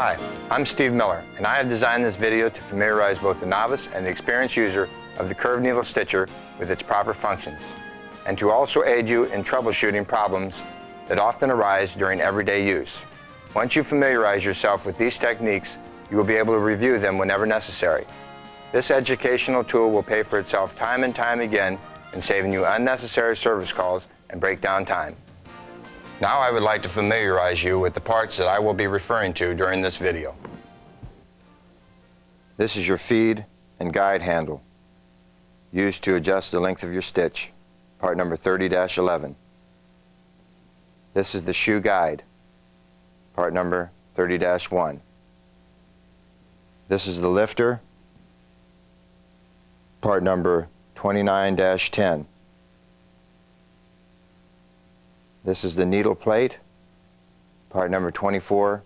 Hi, I'm Steve Miller, and I have designed this video to familiarize both the novice and the experienced user of the curved needle stitcher with its proper functions, and to also aid you in troubleshooting problems that often arise during everyday use. Once you familiarize yourself with these techniques, you will be able to review them whenever necessary. This educational tool will pay for itself time and time again in saving you unnecessary service calls and breakdown time. Now I would like to familiarize you with the parts that I will be referring to during this video. This is your feed and guide handle, used to adjust the length of your stitch, part number 30-11. This is the shoe guide, part number 30-1. This is the lifter, part number 29-10. This is the needle plate, part number 24-8.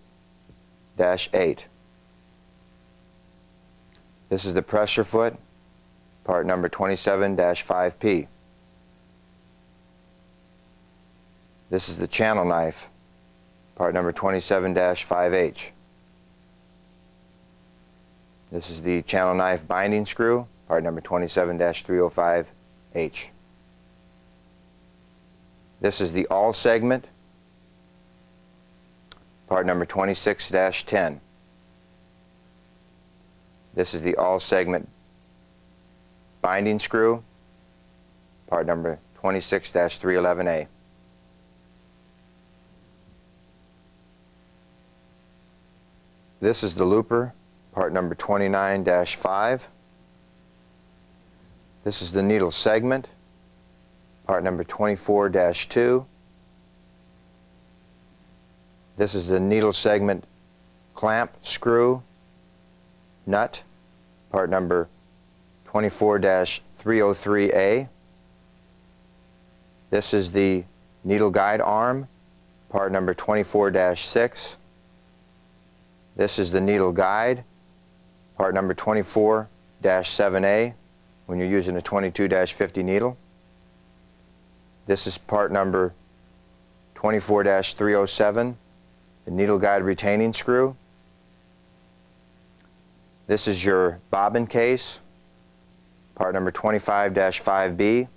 This is the pressure foot, part number 27-5P. This is the channel knife, part number 27-5H. This is the channel knife binding screw, part number 27-305H. This is the awl segment, part number 26-10. This is the awl segment binding screw, part number 26-311A. This is the looper, part number 29-5. This is the needle segment, part number 24-2. This is the needle segment clamp screw nut, part number 24-303A. This is the needle guide arm, part number 24-6. This is the needle guide, part number 24-7A when you're using a 22-50 needle. This is part number 24-307, the needle guide retaining screw. This is your bobbin case, part number 25-5B.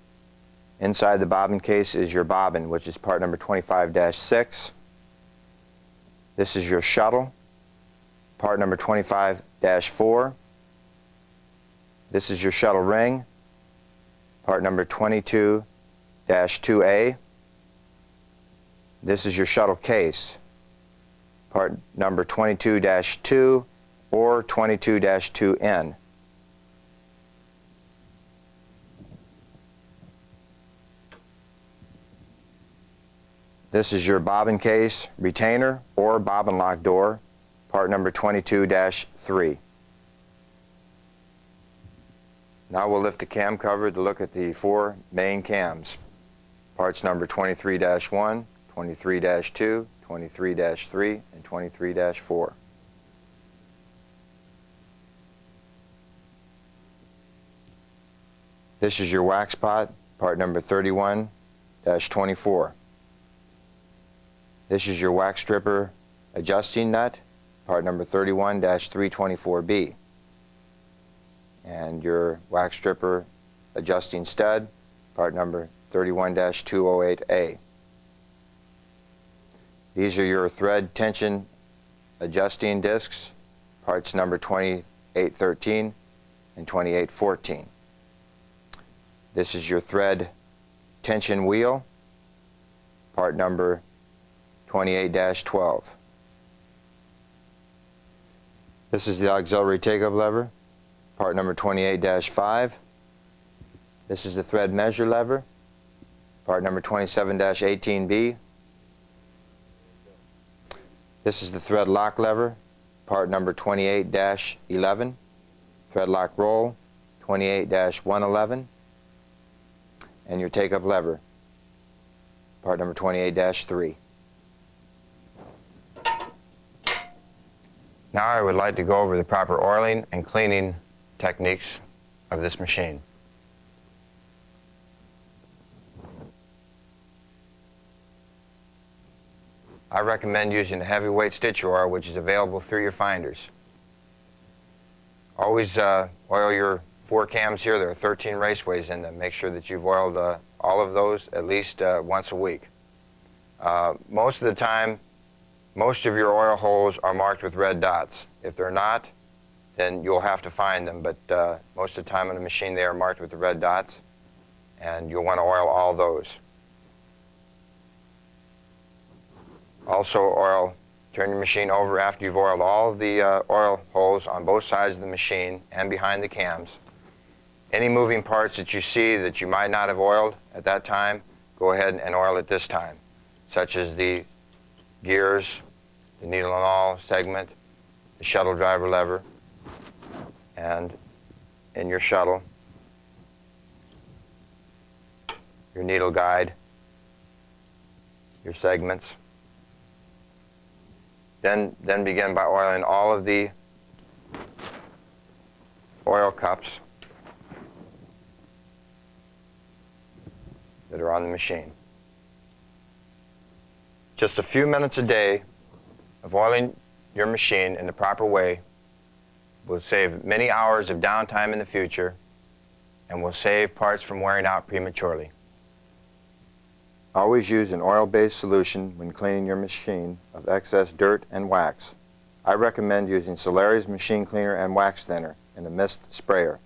Inside the bobbin case is your bobbin, which is part number 25-6. This is your shuttle, part number 25-4. This is your shuttle ring, part number 22-2A. This is your shuttle case, part number 22-2 or 22-2N. This is your bobbin case retainer or bobbin lock door, part number 22-3. Now we'll lift the cam cover to look at the four main cams. Parts number 23-1, 23-2, 23-3, and 23-4. This is your wax pot, part number 31-24. This is your wax stripper adjusting nut, part number 31-324B. And your wax stripper adjusting stud, part number 31-208A. These are your thread tension adjusting discs, parts number 2813 and 2814. This is your thread tension wheel, part number 28-12. This is the auxiliary take-up lever, part number 28-5. This is the thread measure lever, part number 27-18B. This is the thread lock lever, part number 28-11. Thread lock roll, 28-111. And your take-up lever, part number 28-3. Now I would like to go over the proper oiling and cleaning techniques of this machine. I recommend using a heavyweight stitcher oil, which is available through your finders. Always oil your 4 cams here. There are 13 raceways in them. Make sure that you've oiled all of those at least once a week. Most of the time, most of your oil holes are marked with red dots. If they're not, then you'll have to find them, but most of the time on the machine they are marked with the red dots, and you'll want to oil all those. Also turn your machine over after you've oiled all of the oil holes on both sides of the machine and behind the cams. Any moving parts that you see that you might not have oiled at that time, go ahead and oil at this time, such as the gears, the needle and awl segment, the shuttle driver lever, and in your shuttle, your needle guide, your segments. Then begin by oiling all of the oil cups that are on the machine. Just a few minutes a day of oiling your machine in the proper way will save many hours of downtime in the future and will save parts from wearing out prematurely. Always use an oil-based solution when cleaning your machine of excess dirt and wax. I recommend using Solari's machine cleaner and wax thinner in a mist sprayer.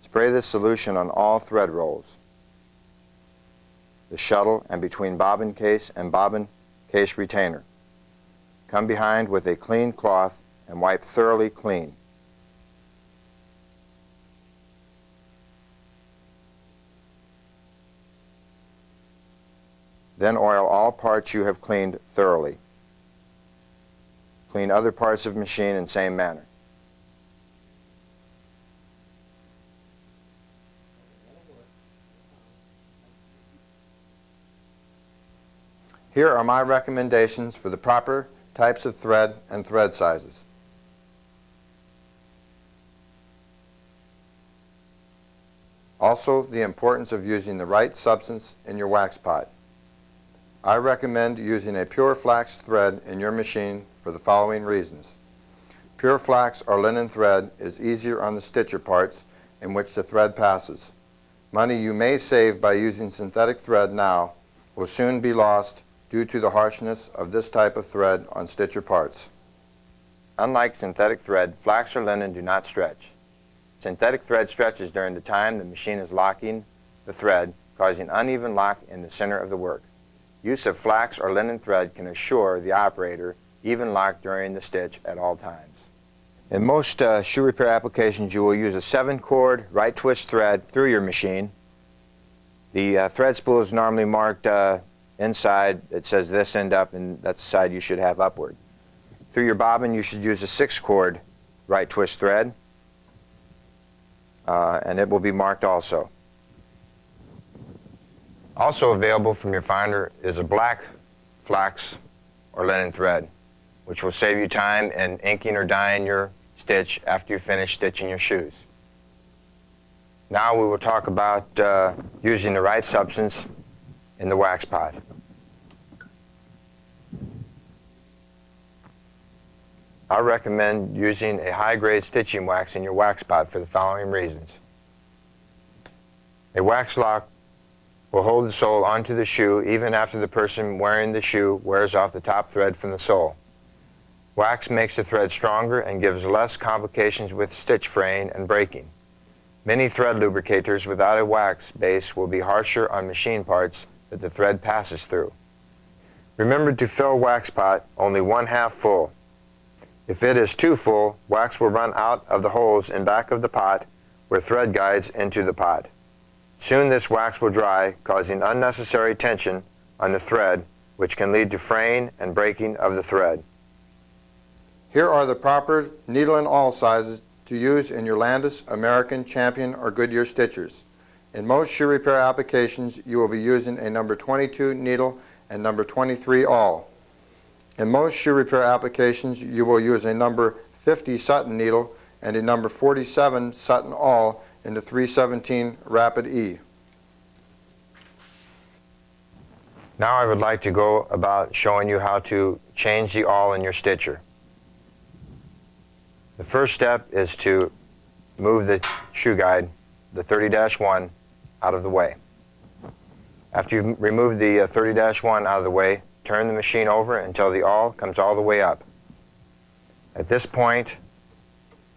Spray this solution on all thread rolls, the shuttle, and between bobbin case and bobbin case retainer. Come behind with a clean cloth and wipe thoroughly clean. Then oil all parts you have cleaned thoroughly. Clean other parts of the machine in the same manner. Here are my recommendations for the proper types of thread and thread sizes. Also, the importance of using the right substance in your wax pot. I recommend using a pure flax thread in your machine for the following reasons. Pure flax or linen thread is easier on the stitcher parts in which the thread passes. Money you may save by using synthetic thread now will soon be lost due to the harshness of this type of thread on stitcher parts. Unlike synthetic thread, flax or linen do not stretch. Synthetic thread stretches during the time the machine is locking the thread, causing uneven lock in the center of the work. Use of flax or linen thread can assure the operator even lock during the stitch at all times. In most shoe repair applications, you will use a 7-cord right twist thread through your machine. The thread spool is normally marked inside. It says this end up, and that's the side you should have upward. Through your bobbin, you should use a 6-cord right twist thread, and it will be marked also. Also available from your finder is a black flax or linen thread, which will save you time in inking or dyeing your stitch after you finish stitching your shoes. Now we will talk about using the right substance in the wax pot. I recommend using a high-grade stitching wax in your wax pot for the following reasons. A wax lock will hold the sole onto the shoe even after the person wearing the shoe wears off the top thread from the sole. Wax makes the thread stronger and gives less complications with stitch fraying and breaking. Many thread lubricators without a wax base will be harsher on machine parts that the thread passes through. Remember to fill wax pot only 1/2 full. If it is too full, wax will run out of the holes in back of the pot where thread guides into the pot. Soon this wax will dry, causing unnecessary tension on the thread, which can lead to fraying and breaking of the thread. Here are the proper needle and awl sizes to use in your Landis, American, Champion, or Goodyear stitchers. In most shoe repair applications, you will be using a number 22 needle and number 23 awl. In most shoe repair applications, you will use a number 50 Sutton needle and a number 47 Sutton awl in the 317 Rapid E. Now I would like to go about showing you how to change the awl in your stitcher. The first step is to move the shoe guide, the 30-1, out of the way. After you've removed the 30-1 out of the way, turn the machine over until the awl comes all the way up. At this point,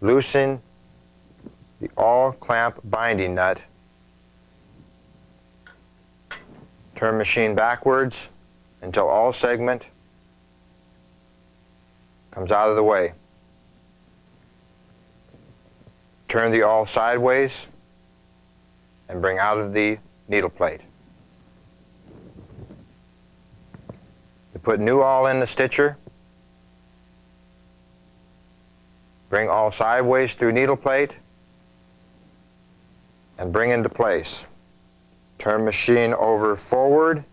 loosen the awl clamp binding nut. Turn machine backwards until awl segment comes out of the way. Turn the awl sideways and bring out of the needle plate. To put new awl in the stitcher, bring awl sideways through needle plate and bring into place. Turn machine over forward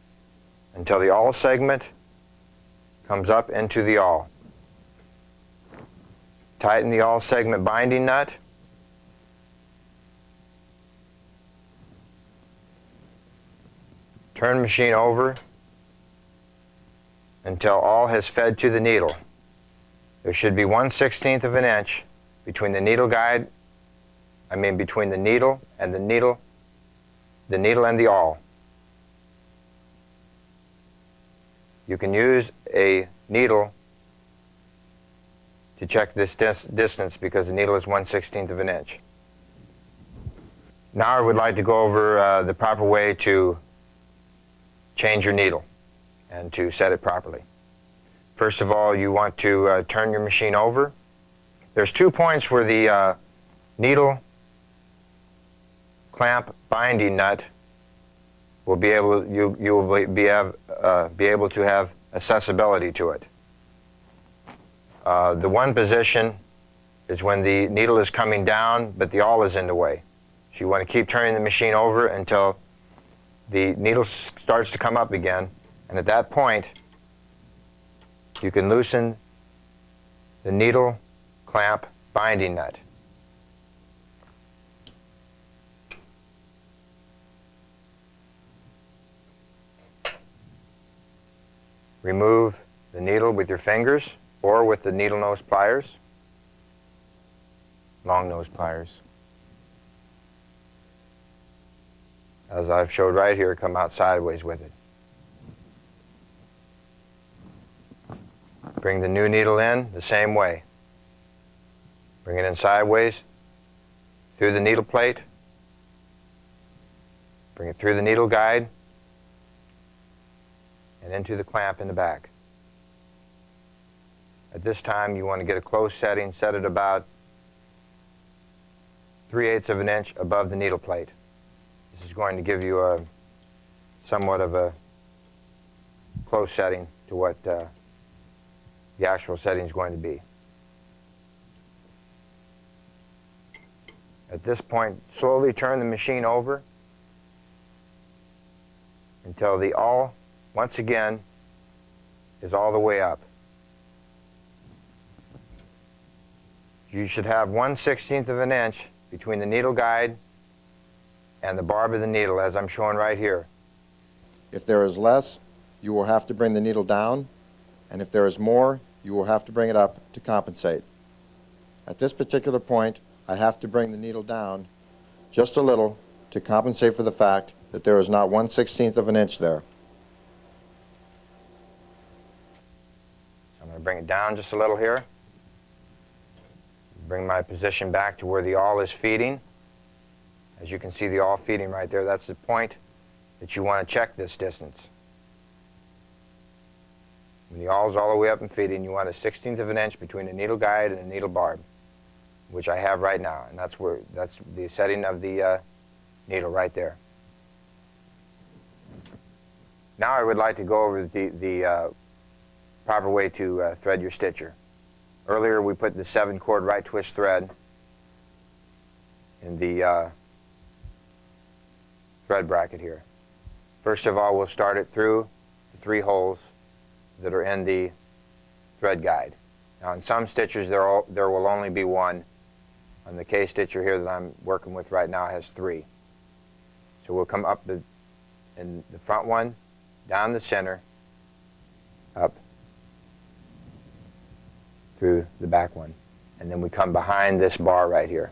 until the awl segment comes up into the awl. Tighten the awl segment binding nut. Turn machine over until awl has fed to the needle. There should be 1/16 of an inch between the needle guide, between the needle and the needle and the awl. You can use a needle to check this distance because the needle is 1/16 of an inch. Now I would like to go over the proper way to change your needle and to set it properly. First of all, you want to turn your machine over. There's 2 points where the needle clamp binding nut will be able you will be able to have accessibility to it. The one position is when the needle is coming down but the awl is in the way. So you want to keep turning the machine over until the needle starts to come up again, and at that point you can loosen the needle clamp binding nut. Remove the needle with your fingers or with the needle nose pliers, long nose pliers. As I've showed right here, come out sideways with it. Bring the new needle in the same way. Bring it in sideways through the needle plate. Bring it through the needle guide and into the clamp in the back. At this time you want to get a close setting, set it about 3/8 of an inch above the needle plate. This is going to give you a somewhat of a close setting to what the actual setting is going to be. At this point, slowly turn the machine over until the awl, once again, is all the way up. You should have 1/16 of an inch between the needle guide and the barb of the needle, as I'm showing right here. If there is less, you will have to bring the needle down, and if there is more, you will have to bring it up to compensate. At this particular point, I have to bring the needle down just a little to compensate for the fact that there is not 1/16 of an inch there. So I'm going to bring it down just a little here. Bring my position back to where the awl is feeding. As you can see the awl feeding right there, that's the point that you want to check this distance. When the awl is all the way up and feeding, you want 1/16 of an inch between the needle guide and the needle barb, which I have right now, and that's the setting of the needle right there. Now I would like to go over the proper way to thread your stitcher. Earlier we put the 7-cord right twist thread in the thread bracket here. First of all, we'll start it through the 3 holes that are in the thread guide. Now in some stitchers there will only be 1. On the K stitcher here that I'm working with right now has 3. So we'll come up in the front one, down the center, up through the back one. And then we come behind this bar right here.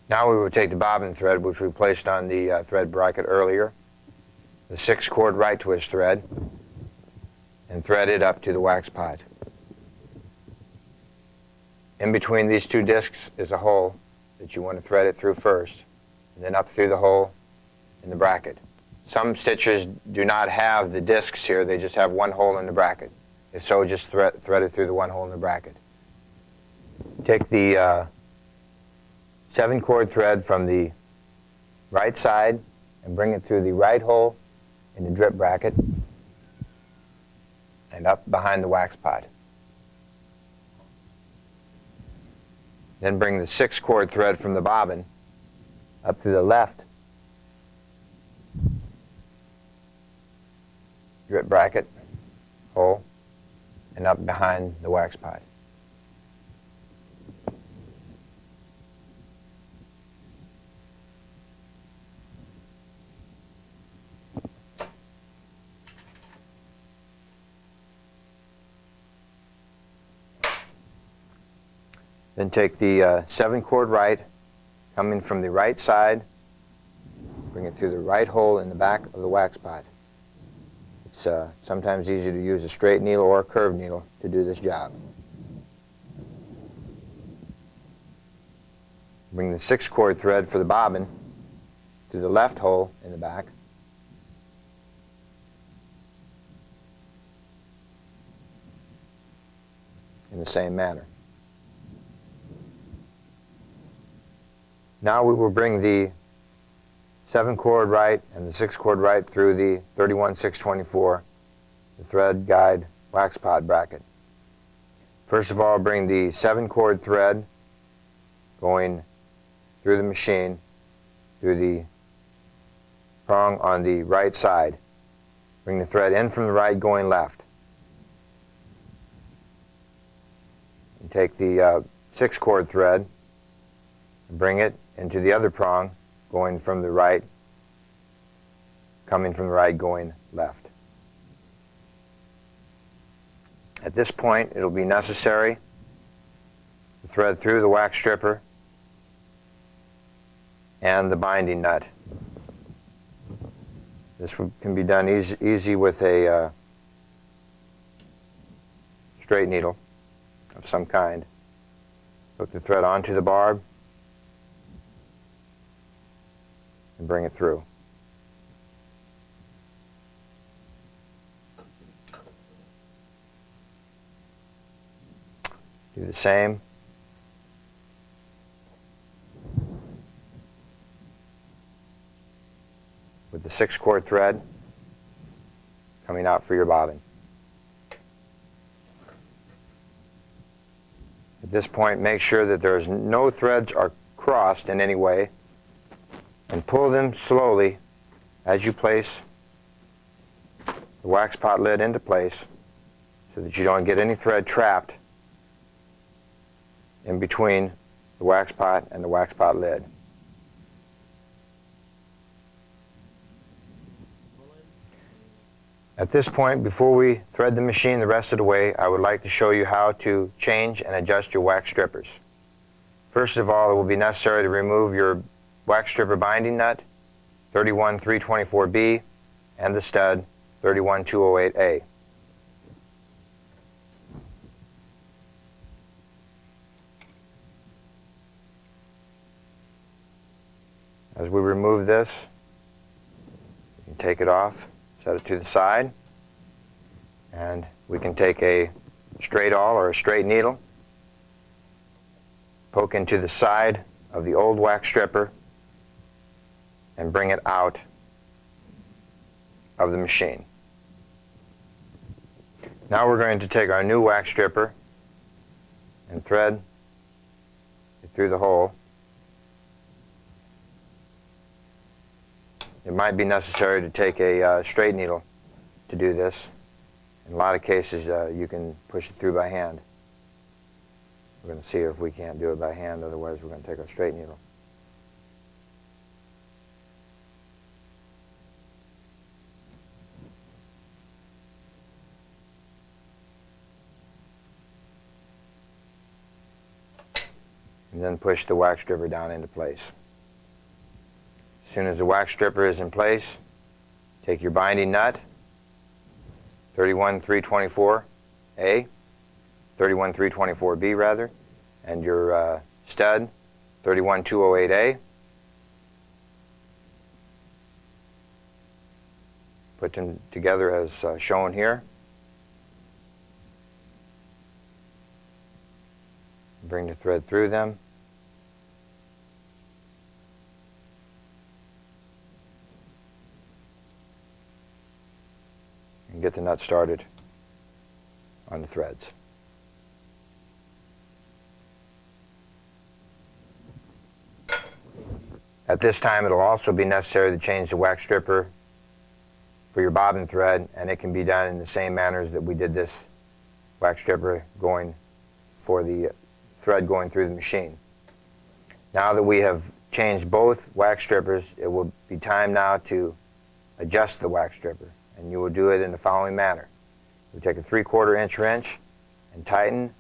Now we will take the bobbin thread, which we placed on the thread bracket earlier, the 6-cord right twist thread, and thread it up to the wax pot. In between these two discs is a hole that you want to thread it through first, and then up through the hole in the bracket. Some stitchers do not have the discs here, they just have one hole in the bracket. If so, just thread it through the one hole in the bracket. Take the 7-cord thread from the right side and bring it through the right hole in the drip bracket and up behind the wax pot. Then bring the 6-cord thread from the bobbin up through the left drip bracket hole and up behind the wax pot. Then take the 7-cord right, coming from the right side, bring it through the right hole in the back of the wax pot. It's sometimes easier to use a straight needle or a curved needle to do this job. Bring the 6-cord thread for the bobbin through the left hole in the back. In the same manner. Now we will bring the 7-cord right and the 6-cord right through the 31/624, the thread guide wax pot bracket. First of all, bring the 7-cord thread going through the machine, through the prong on the right side. Bring the thread in from the right going left. And take the 6-cord thread and bring it into the other prong going from the right, coming from the right going left. At this point, it'll be necessary to thread through the wax stripper and the binding nut. This can be done easy with a straight needle of some kind. Hook the thread onto the barb and bring it through. Do the same. With the 6-cord thread coming out for your bobbin. At this point, make sure that there's no threads are crossed in any way, and pull them slowly as you place the wax pot lid into place so that you don't get any thread trapped in between the wax pot and the wax pot lid. At this point, before we thread the machine the rest of the way, I would like to show you how to change and adjust your wax strippers. First of all, it will be necessary to remove your wax stripper binding nut, 31/324B, and the stud, 31/208A. As we remove this, you can take it off, set it to the side, and we can take a straight awl or a straight needle, poke into the side of the old wax stripper, and bring it out of the machine. Now we're going to take our new wax stripper and thread it through the hole. It might be necessary to take a straight needle to do this. In a lot of cases, you can push it through by hand. We're going to see if we can't do it by hand, otherwise we're going to take our straight needle. and then push the wax stripper down into place. As soon as the wax stripper is in place, take your binding nut, 31324A, 31324B rather, and your stud, 31208A. Put them together as shown here. Bring the thread through them. And get the nut started on the threads. At this time, it'll also be necessary to change the wax stripper for your bobbin thread, and it can be done in the same manners that we did this wax stripper going for the thread going through the machine. Now that we have changed both wax strippers, it will be time now to adjust the wax stripper, and you will do it in the following manner. You take a 3/4 inch wrench and tighten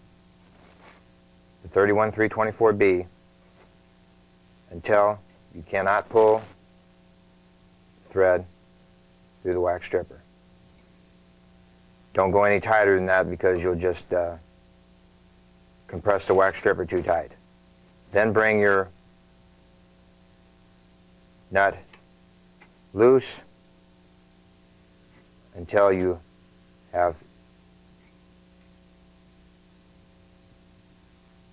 the 31324B until you cannot pull thread through the wax stripper. Don't go any tighter than that because you'll just compress the wax stripper too tight. Then bring your nut loose until you have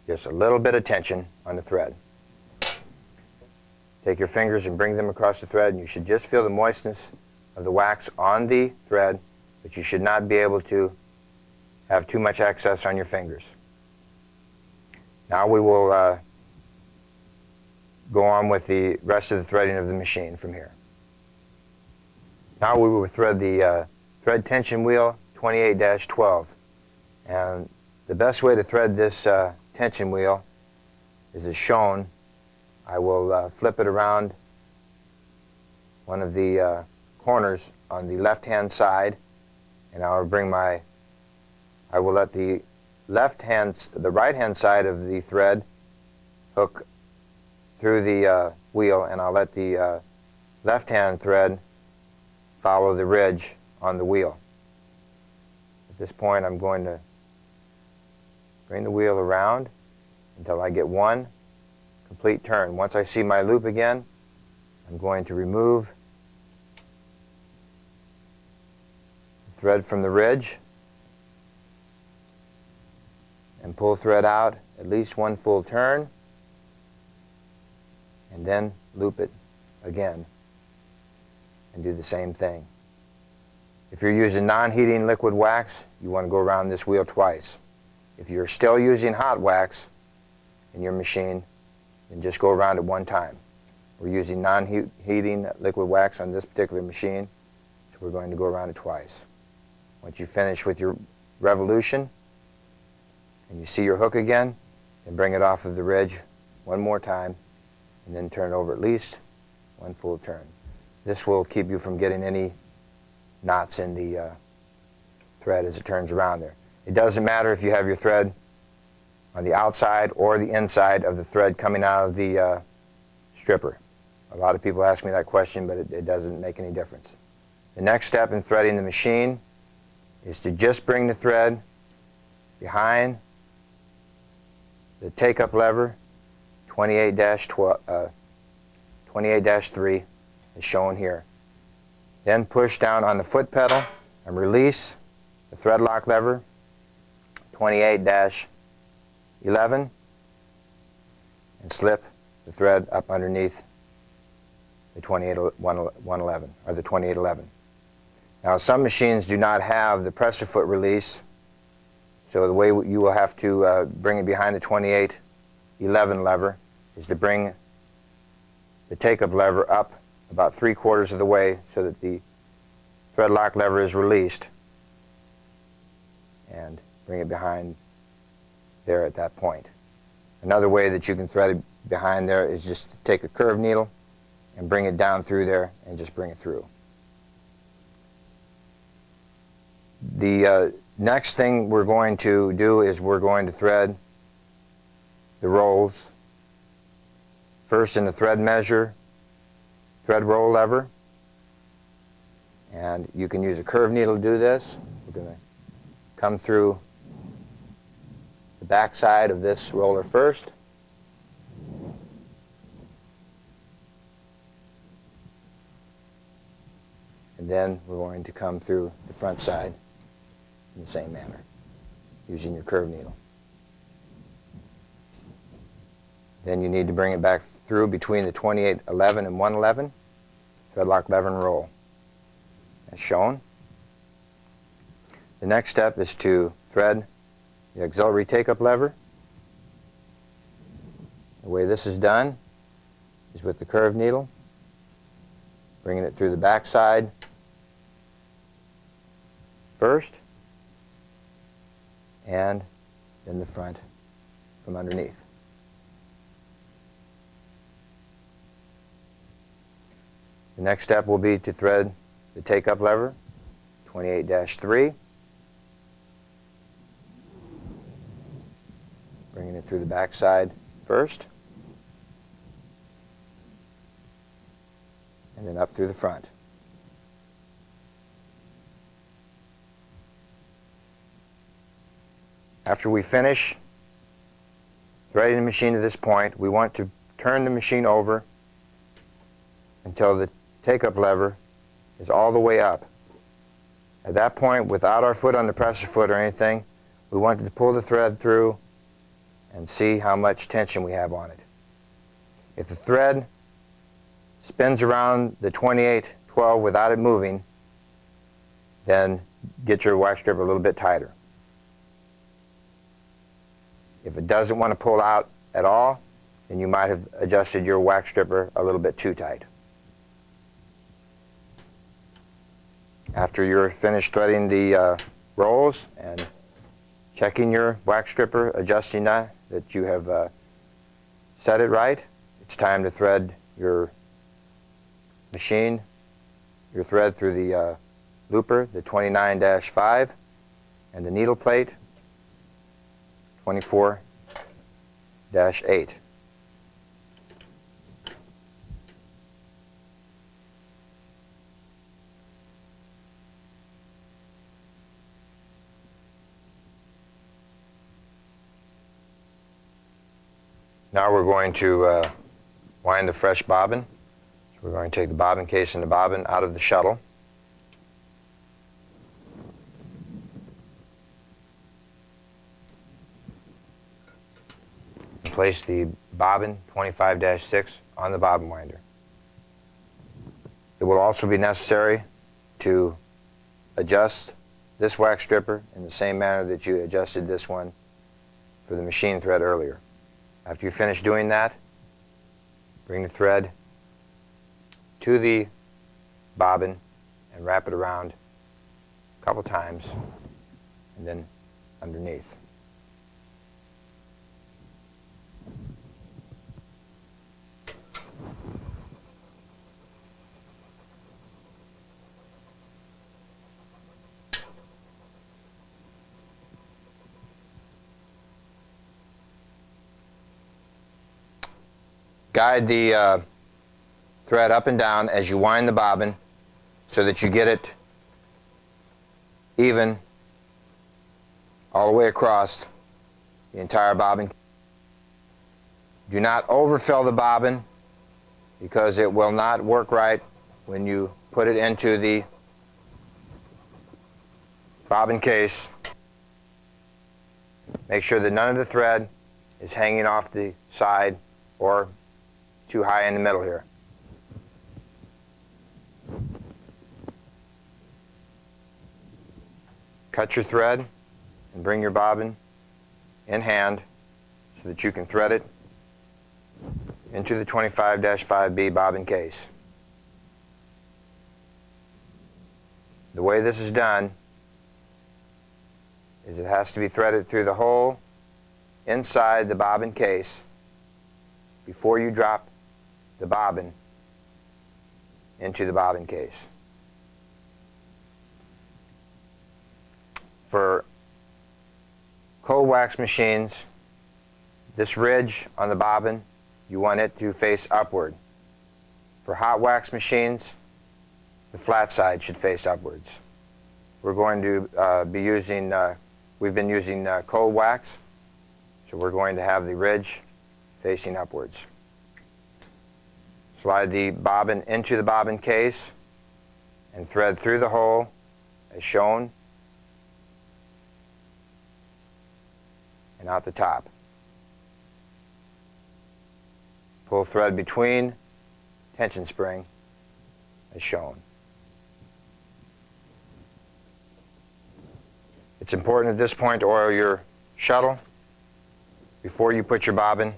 just a little bit of tension on the thread. Take your fingers and bring them across the thread, and you should just feel the moistness of the wax on the thread, but you should not be able to have too much excess on your fingers. Now we will go on with the rest of the threading of the machine from here. Now we will thread the thread tension wheel 28-12, and the best way to thread this tension wheel is as shown. I will flip it around one of the corners on the left-hand side, and I will let the right-hand side of the thread hook through the wheel, and I'll let the left-hand thread follow the ridge on the wheel. At this point, I'm going to bring the wheel around until I get one complete turn. Once I see my loop again, I'm going to remove the thread from the ridge and pull thread out at least one full turn, and then loop it again and do the same thing. If you're using non-heating liquid wax, you want to go around this wheel twice. If you're still using hot wax in your machine, then just go around it one time. We're using non-heating liquid wax on this particular machine, so we're going to go around it twice. Once you finish with your revolution and you see your hook again, then bring it off of the ridge one more time and then turn it over at least one full turn. This will keep you from getting any knots in the thread as it turns around there. It doesn't matter if you have your thread on the outside or the inside of the thread coming out of the stripper. A lot of people ask me that question, but it doesn't make any difference. The next step in threading the machine is to just bring the thread behind the take-up lever, 28-3 is shown here. Then push down on the foot pedal and release the thread lock lever, 28-11, and slip the thread up underneath the 28-111 or the 28-11. Now, some machines do not have the pressure foot release, so the way you will have to bring it behind the 28-11 lever is to bring the take-up lever up about 3/4 of the way so that the thread lock lever is released, and bring it behind there at that point. Another way that you can thread it behind there is just to take a curved needle and bring it down through there and just bring it through. The next thing we're going to do is we're going to thread the rolls first in the thread measure, thread roll lever, and you can use a curved needle to do this. We're going to come through the back side of this roller first. And then we're going to come through the front side in the same manner, using your curved needle. Then you need to bring it back through between the 2811 and 111, thread lock lever and roll, as shown. The next step is to thread the auxiliary take-up lever. The way this is done is with the curved needle, bringing it through the back side first, and then the front from underneath. The next step will be to thread the take-up lever, 28-3, bringing it through the back side first, and then up through the front. After we finish threading the machine to this point, we want to turn the machine over until the take-up lever is all the way up. At that point, without our foot on the pressure foot or anything, we want to pull the thread through and see how much tension we have on it. If the thread spins around the 2812 without it moving, then get your wax stripper a little bit tighter. If it doesn't want to pull out at all, then you might have adjusted your wax stripper a little bit too tight. After you're finished threading the rolls and checking your wax stripper, adjusting that you have set it right, it's time to thread your machine, your thread through the looper, the 29-5, and the needle plate, 24-8. Now we're going to wind a fresh bobbin. So we're going to take the bobbin case and the bobbin out of the shuttle. And place the bobbin 25-6 on the bobbin winder. It will also be necessary to adjust this wax stripper in the same manner that you adjusted this one for the machine thread earlier. After you finish doing that, bring the thread to the bobbin and wrap it around a couple times and then underneath. Guide the thread up and down as you wind the bobbin so that you get it even all the way across the entire bobbin. Do not overfill the bobbin because it will not work right when you put it into the bobbin case. Make sure that none of the thread is hanging off the side or too high in the middle here. Cut your thread and bring your bobbin in hand so that you can thread it into the 25-5B bobbin case. The way this is done is it has to be threaded through the hole inside the bobbin case before you drop the bobbin into the bobbin case. For cold wax machines, this ridge on the bobbin you want it to face upward. For hot wax machines, the flat side should face upwards. We're going to be using, we've been using cold wax, so we're going to have the ridge facing upwards. Slide the bobbin into the bobbin case and thread through the hole as shown and out the top. Pull thread between tension spring as shown. It's important at this point to oil your shuttle before you put your bobbin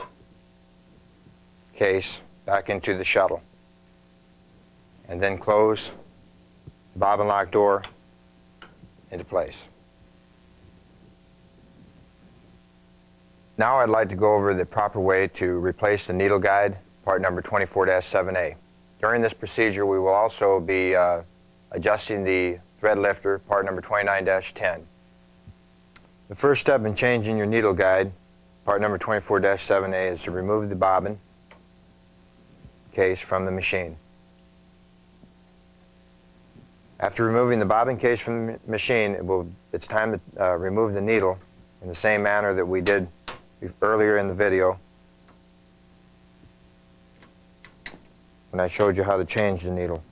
case back into the shuttle, and then close the bobbin lock door into place. Now I'd like to go over the proper way to replace the needle guide, part number 24-7A. During this procedure, we will also be adjusting the thread lifter, part number 29-10. The first step in changing your needle guide, part number 24-7A, is to remove the bobbin case from the machine. After removing the bobbin case from the machine, it's time to remove the needle in the same manner that we did earlier in the video when I showed you how to change the needle.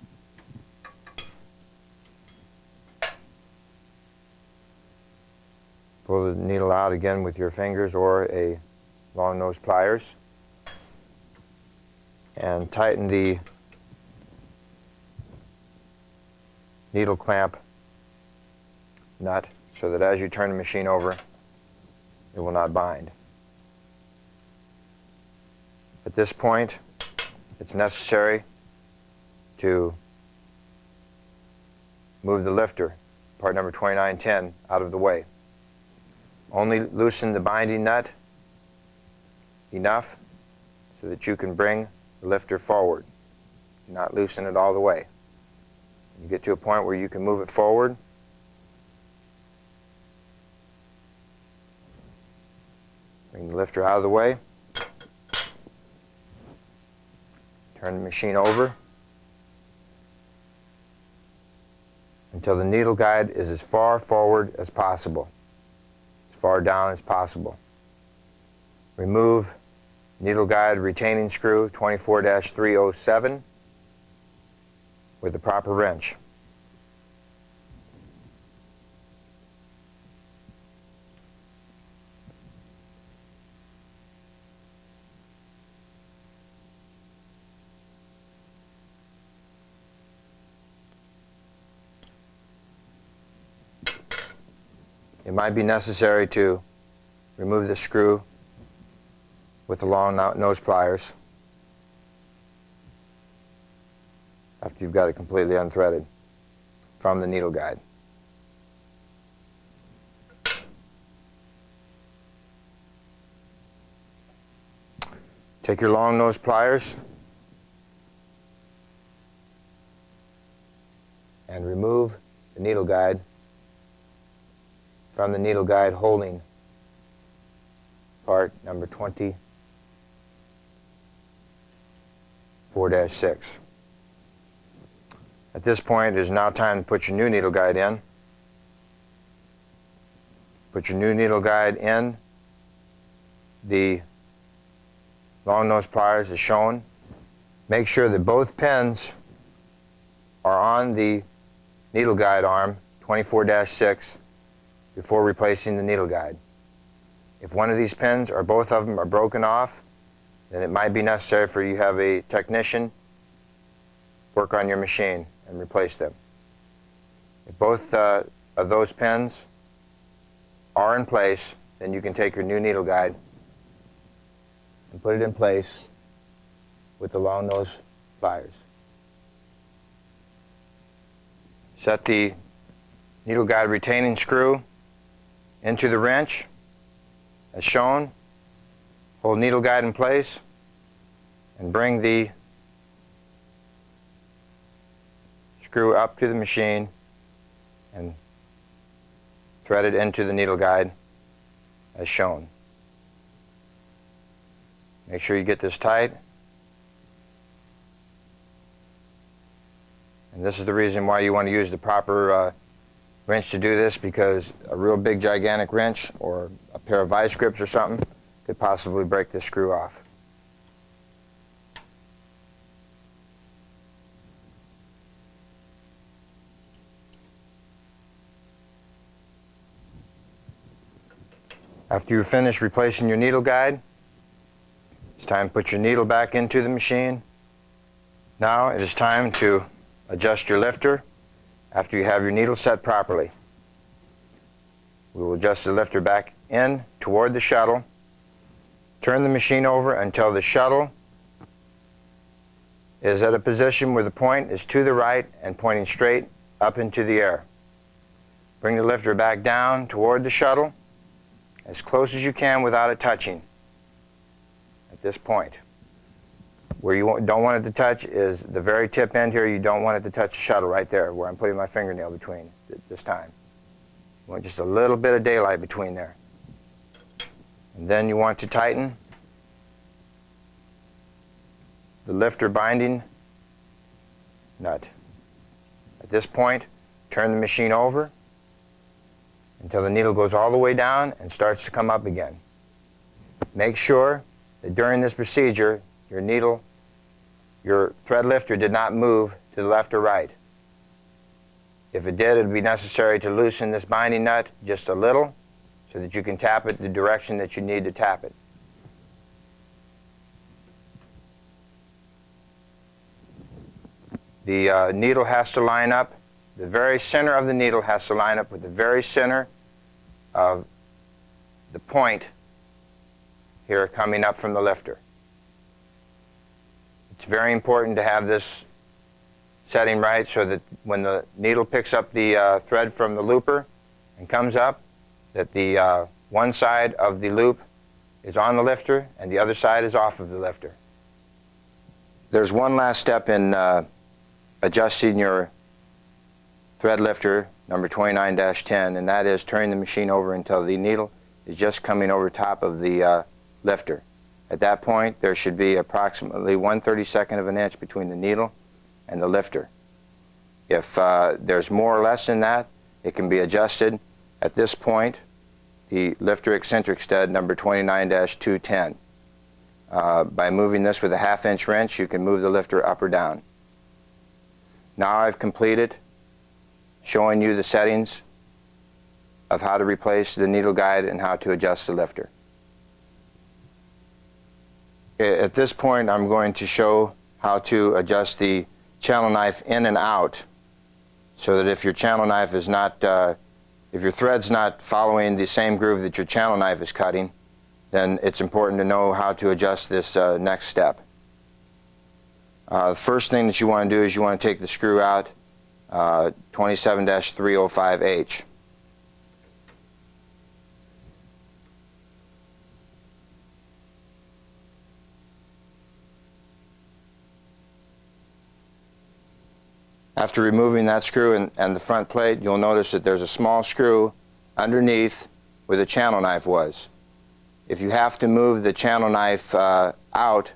Pull the needle out again with your fingers or a long nose pliers and tighten the needle clamp nut so that as you turn the machine over, it will not bind. At this point, it's necessary to move the lifter, part number 29-10, out of the way. Only loosen the binding nut enough so that you can bring the lifter forward. Do not loosen it all the way. When you get to a point where you can move it forward, bring the lifter out of the way, turn the machine over until the needle guide is as far forward as possible, as far down as possible. Remove needle guide retaining screw 24-307 with the proper wrench. It might be necessary to remove the screw with the long nose pliers after you've got it completely unthreaded from the needle guide. Take your long nose pliers and remove the needle guide from the needle guide holding part number 24-6. At this point, it is now time to put your new needle guide in. Put your new needle guide in the long nose pliers as shown. Make sure that both pins are on the needle guide arm 24-6 before replacing the needle guide. If one of these pins or both of them are broken off, then it might be necessary for you to have a technician work on your machine and replace them. If both of those pins are in place, then you can take your new needle guide and put it in place with the long nose pliers. Set the needle guide retaining screw into the wrench as shown. Hold needle guide in place and bring the screw up to the machine and thread it into the needle guide as shown. Make sure you get this tight. And this is the reason why you want to use the proper wrench to do this, because a real big gigantic wrench or a pair of vice grips or something could possibly break this screw off. After you're finished replacing your needle guide, it's time to put your needle back into the machine. Now it is time to adjust your lifter after you have your needle set properly. We will adjust the lifter back in toward the shuttle. Turn the machine over until the shuttle is at a position where the point is to the right and pointing straight up into the air. Bring the lifter back down toward the shuttle as close as you can without it touching at this point. Where you don't want it to touch is the very tip end here. You don't want it to touch the shuttle right there where I'm putting my fingernail between this time. You want just a little bit of daylight between there. And then you want to tighten the lifter binding nut. At this point, turn the machine over until the needle goes all the way down and starts to come up again. Make sure that during this procedure, your thread lifter did not move to the left or right. If it did, it would be necessary to loosen this binding nut just a little so that you can tap it the direction that you need to tap it. The needle has to line up. The very center of the needle has to line up with the very center of the point here coming up from the lifter. It's very important to have this setting right so that when the needle picks up the thread from the looper and comes up, that the one side of the loop is on the lifter and the other side is off of the lifter. There's one last step in adjusting your thread lifter number 29-10, and that is turning the machine over until the needle is just coming over top of the lifter. At that point, there should be approximately 1/32 of an inch between the needle and the lifter. If there's more or less than that, it can be adjusted. At this point, the lifter eccentric stud number 29-210. By moving this with a 1/2 inch wrench, you can move the lifter up or down. Now I've completed showing you the settings of how to replace the needle guide and how to adjust the lifter. At this point, I'm going to show how to adjust the channel knife in and out, so that if your channel knife is not, if your thread's not following the same groove that your channel knife is cutting, then it's important to know how to adjust this next step. The first thing that you want to do is you want to take the screw out, 27-305H. After removing that screw and the front plate, you'll notice that there's a small screw underneath where the channel knife was. If you have to move the channel knife out,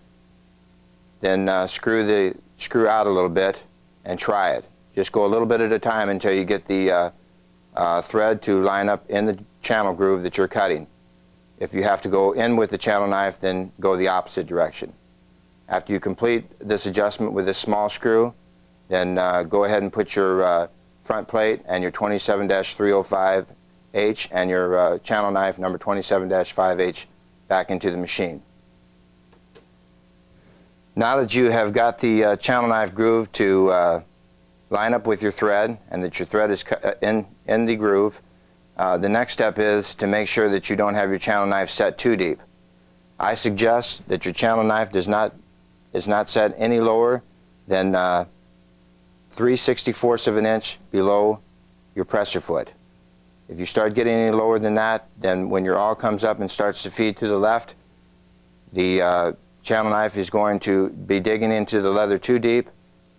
then screw the screw out a little bit and try it. Just go a little bit at a time until you get the thread to line up in the channel groove that you're cutting. If you have to go in with the channel knife, then go the opposite direction. After you complete this adjustment with this small screw, then go ahead and put your front plate and your 27-305H and your channel knife number 27-5H back into the machine. Now that you have got the channel knife groove to line up with your thread and that your thread is in the groove, the next step is to make sure that you don't have your channel knife set too deep. I suggest that your channel knife is not set any lower than 3/64 of an inch below your presser foot. If you start getting any lower than that, then when your awl comes up and starts to feed to the left, the channel knife is going to be digging into the leather too deep,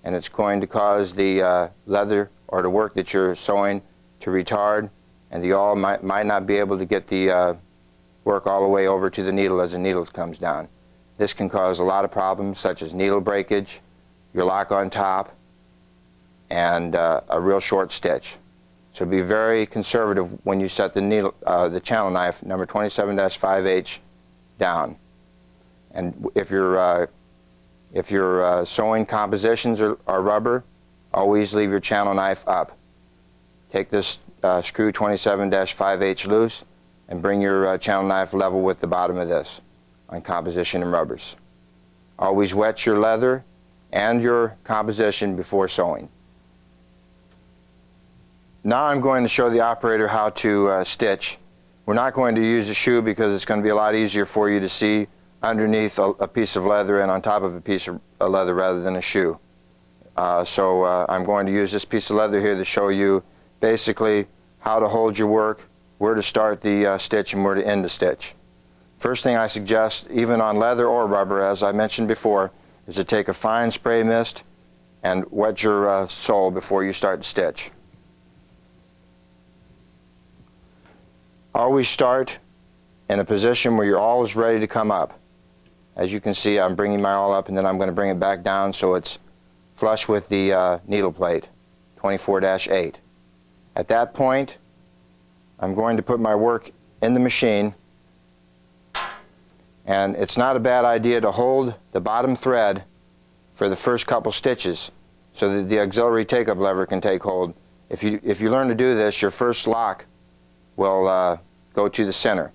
and it's going to cause the leather or the work that you're sewing to retard, and the awl might not be able to get the work all the way over to the needle as the needle comes down. This can cause a lot of problems such as needle breakage, your lock on top, and a real short stitch. So be very conservative when you set the channel knife number 27-5H down. And if you're sewing compositions or rubber, always leave your channel knife up. Take this screw 27-5H loose and bring your channel knife level with the bottom of this on composition and rubbers. Always wet your leather and your composition before sewing. Now I'm going to show the operator how to stitch. We're not going to use a shoe because it's going to be a lot easier for you to see underneath a piece of leather and on top of a piece of leather rather than a shoe. So I'm going to use this piece of leather here to show you basically how to hold your work, where to start the stitch and where to end the stitch. First thing I suggest, even on leather or rubber, as I mentioned before, is to take a fine spray mist and wet your sole before you start to stitch. Always start in a position where your awl is ready to come up. As you can see, I'm bringing my awl up and then I'm going to bring it back down so it's flush with the needle plate, 24-8. At that point, I'm going to put my work in the machine, and it's not a bad idea to hold the bottom thread for the first couple stitches so that the auxiliary take-up lever can take hold. If you learn to do this, your first lock will go to the center.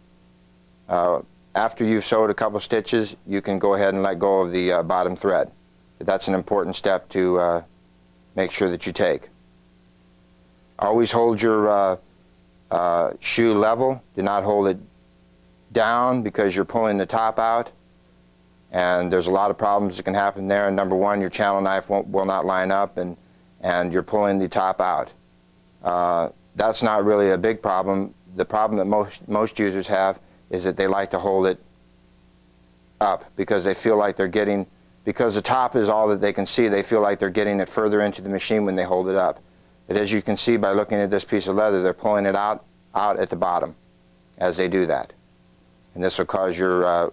After you've sewed a couple stitches, you can go ahead and let go of the bottom thread. But that's an important step to make sure that you take. Always hold your shoe level. Do not hold it down because you're pulling the top out, and there's a lot of problems that can happen there. And number one, your channel knife will not line up, and you're pulling the top out. That's not really a big problem. The problem that most users have is that they like to hold it up because they feel like they're getting, because the top is all that they can see, they feel like they're getting it further into the machine when they hold it up. But as you can see by looking at this piece of leather, they're pulling it out at the bottom as they do that. And this will cause your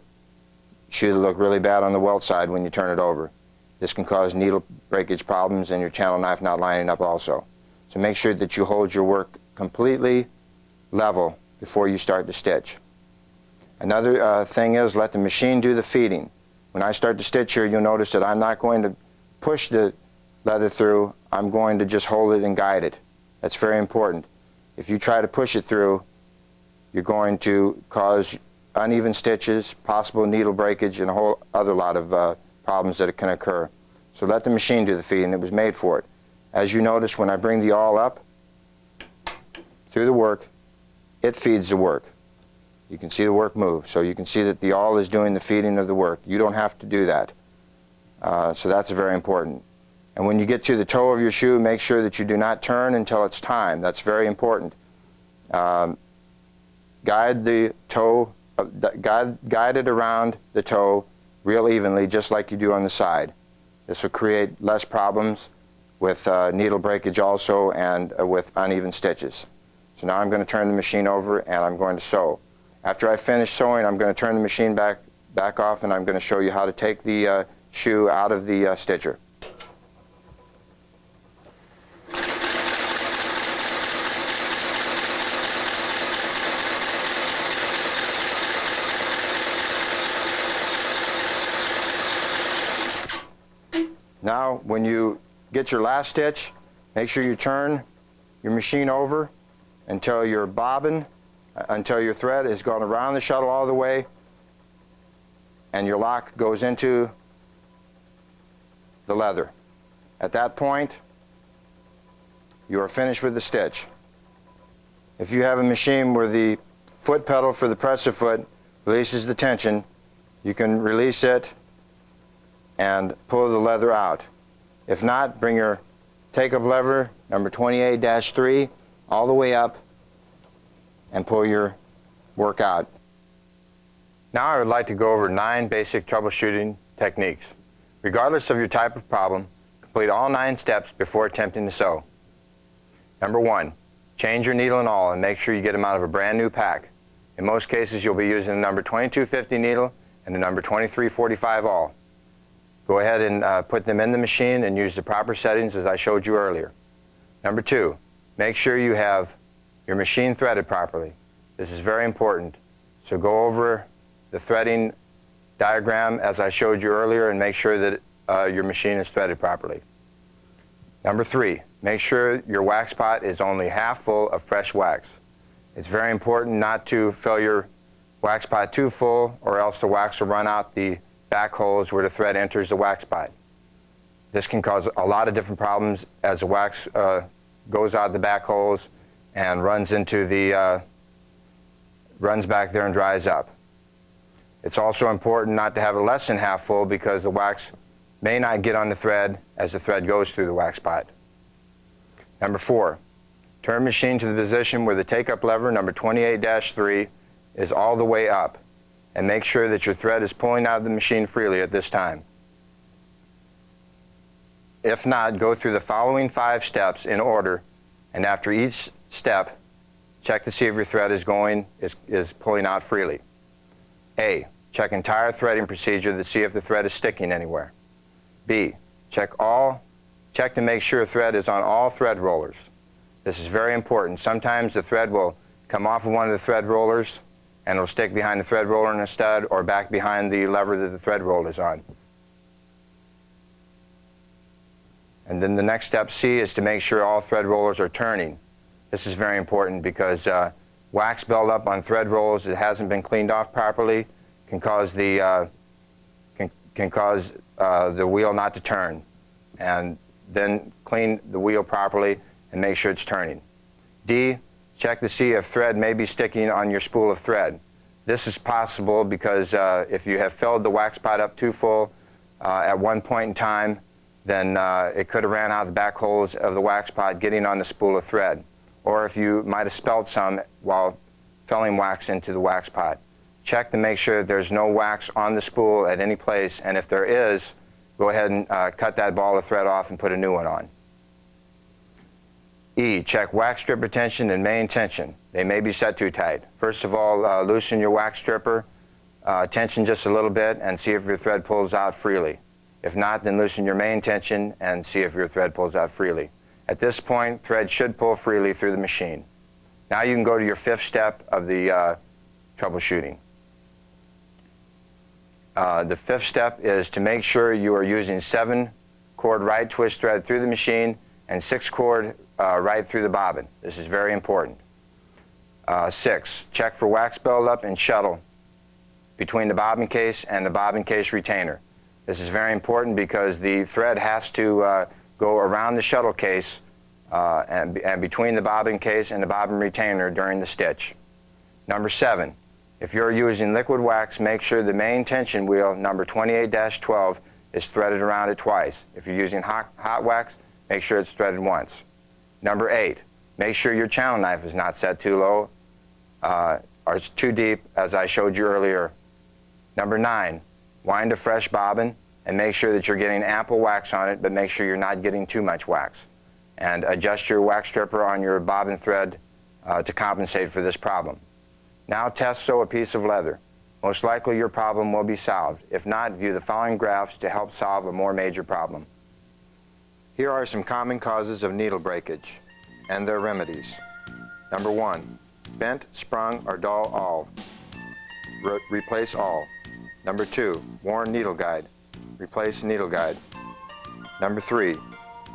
shoe to look really bad on the welt side when you turn it over. This can cause needle breakage problems and your channel knife not lining up also. So make sure that you hold your work completely level before you start to stitch. Another thing is let the machine do the feeding. When I start to stitch here, you'll notice that I'm not going to push the leather through. I'm going to just hold it and guide it. That's very important. If you try to push it through, you're going to cause uneven stitches, possible needle breakage, and a whole other lot of problems that can occur. So let the machine do the feeding. It was made for it. As you notice, when I bring the awl up through the work, it feeds the work. You can see the work move. So you can see that the awl is doing the feeding of the work. You don't have to do that. So that's very important. And when you get to the toe of your shoe, make sure that you do not turn until it's time. That's very important. Guide the toe, guide it around the toe real evenly, just like you do on the side. This will create less problems with needle breakage also, and with uneven stitches. So now I'm going to turn the machine over and I'm going to sew. After I finish sewing, I'm going to turn the machine back off, and I'm going to show you how to take the shoe out of the stitcher. Now, when you get your last stitch, make sure you turn your machine over until your bobbin, until your thread has gone around the shuttle all the way and your lock goes into the leather. At that point, you are finished with the stitch. If you have a machine where the foot pedal for the presser foot releases the tension, you can release it and pull the leather out. If not, bring your take-up lever, number 28-3, all the way up and pull your work out. Now I would like to go over 9 basic troubleshooting techniques. Regardless of your type of problem, complete all 9 steps before attempting to sew. Number 1, change your needle and awl and make sure you get them out of a brand new pack. In most cases, you'll be using the number 2250 needle and the number 2345 all. Go ahead and put them in the machine and use the proper settings as I showed you earlier. Number 2, make sure you have your machine threaded properly. This is very important. So go over the threading diagram as I showed you earlier and make sure that your machine is threaded properly. Number 3, make sure your wax pot is only half full of fresh wax. It's very important not to fill your wax pot too full, or else the wax will run out the back holes where the thread enters the wax pot. This can cause a lot of different problems as the wax goes out the back holes and runs into the runs back there and dries up. It's also important not to have it less than half full, because the wax may not get on the thread as the thread goes through the wax pot. Number 4, turn machine to the position where the take-up lever, number 28-3, is all the way up, and make sure that your thread is pulling out of the machine freely at this time. If not, go through the following 5 steps in order, and after each step, check to see if your thread is pulling out freely. A, check entire threading procedure to see if the thread is sticking anywhere. B, check to make sure thread is on all thread rollers. This is very important. Sometimes the thread will come off of one of the thread rollers and it'll stick behind the thread roller in a stud, or back behind the lever that the thread roll is on. And then the next step, C, is to make sure all thread rollers are turning. This is very important because wax buildup on thread rolls that hasn't been cleaned off properly can cause the wheel not to turn. And then clean the wheel properly and make sure it's turning. D, check to see if thread may be sticking on your spool of thread. This is possible because if you have filled the wax pot up too full at one point in time, then it could have ran out the back holes of the wax pot getting on the spool of thread. Or if you might have spilled some while filling wax into the wax pot. Check to make sure that there's no wax on the spool at any place, and if there is, go ahead and cut that ball of thread off and put a new one on. E, check wax stripper tension and main tension. They may be set too tight. First of all, loosen your wax stripper, tension just a little bit, and see if your thread pulls out freely. If not, then loosen your main tension and see if your thread pulls out freely. At this point, thread should pull freely through the machine. Now you can go to your 5th step of the troubleshooting. The 5th step is to make sure you are using 7-cord right twist thread through the machine and 6-cord right through the bobbin. This is very important. 6, check for wax buildup and shuttle between the bobbin case and the bobbin case retainer. This is very important because the thread has to go around the shuttle case and between the bobbin case and the bobbin retainer during the stitch. Number 7, if you're using liquid wax, make sure the main tension wheel, number 28-12, is threaded around it twice. If you're using hot wax, make sure it's threaded once. Number 8, make sure your channel knife is not set too low or it's too deep, as I showed you earlier. Number 9, wind a fresh bobbin and make sure that you're getting ample wax on it, but make sure you're not getting too much wax. And adjust your wax stripper on your bobbin thread to compensate for this problem. Now test sew a piece of leather. Most likely your problem will be solved. If not, view the following graphs to help solve a more major problem. Here are some common causes of needle breakage and their remedies. Number 1, bent, sprung, or dull awl. Replace awl. Number 2, worn needle guide. Replace needle guide. Number 3,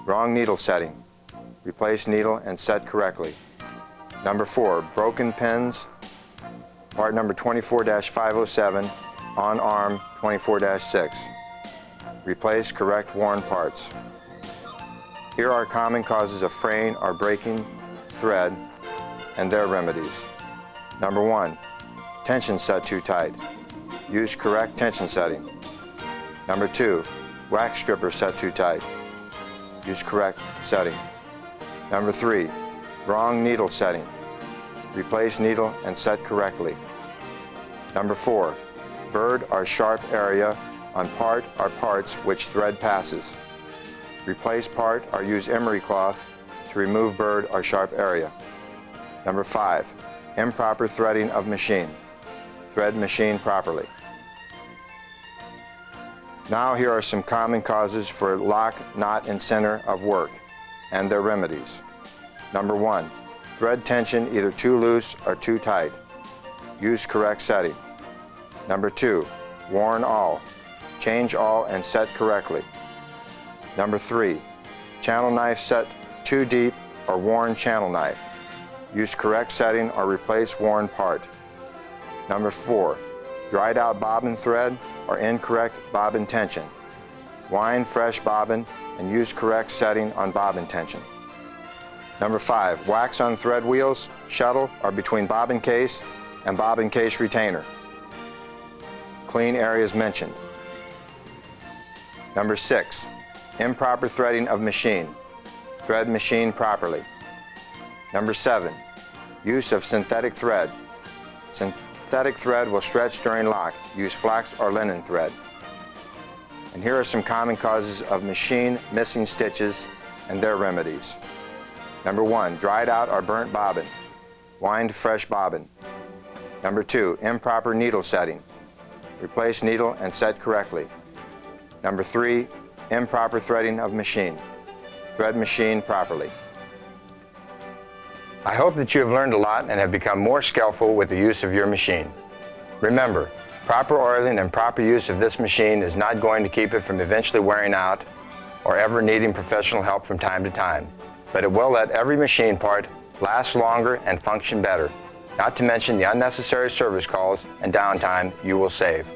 wrong needle setting. Replace needle and set correctly. Number 4, broken pins. Part number 24-507, on arm 24-6. Replace correct worn parts. Here are common causes of fraying or breaking thread and their remedies. Number 1, tension set too tight. Use correct tension setting. Number 2, wax stripper set too tight. Use correct setting. Number 3, wrong needle setting. Replace needle and set correctly. Number 4, bird or sharp area on part or parts which thread passes. Replace part or use emery cloth to remove bird or sharp area. Number 5, improper threading of machine. Thread machine properly. Now here are some common causes for lock, knot, and center of work, and their remedies. Number 1, thread tension either too loose or too tight. Use correct setting. Number 2, worn awl. Change awl and set correctly. Number 3, channel knife set too deep or worn channel knife. Use correct setting or replace worn part. Number 4, dried out bobbin thread or incorrect bobbin tension. Wind fresh bobbin and use correct setting on bobbin tension. Number 5, wax on thread wheels, shuttle, or between bobbin case and bobbin case retainer. Clean areas mentioned. Number 6, improper threading of machine. Thread machine properly. Number 7, use of synthetic thread. Synthetic thread will stretch during lock. Use flax or linen thread. And here are some common causes of machine missing stitches and their remedies. Number 1, dried out or burnt bobbin. Wind fresh bobbin. Number 2, improper needle setting. Replace needle and set correctly. Number 3, improper threading of machine. Thread machine properly. I hope that you have learned a lot and have become more skillful with the use of your machine. Remember, proper oiling and proper use of this machine is not going to keep it from eventually wearing out or ever needing professional help from time to time, but it will let every machine part last longer and function better, not to mention the unnecessary service calls and downtime you will save.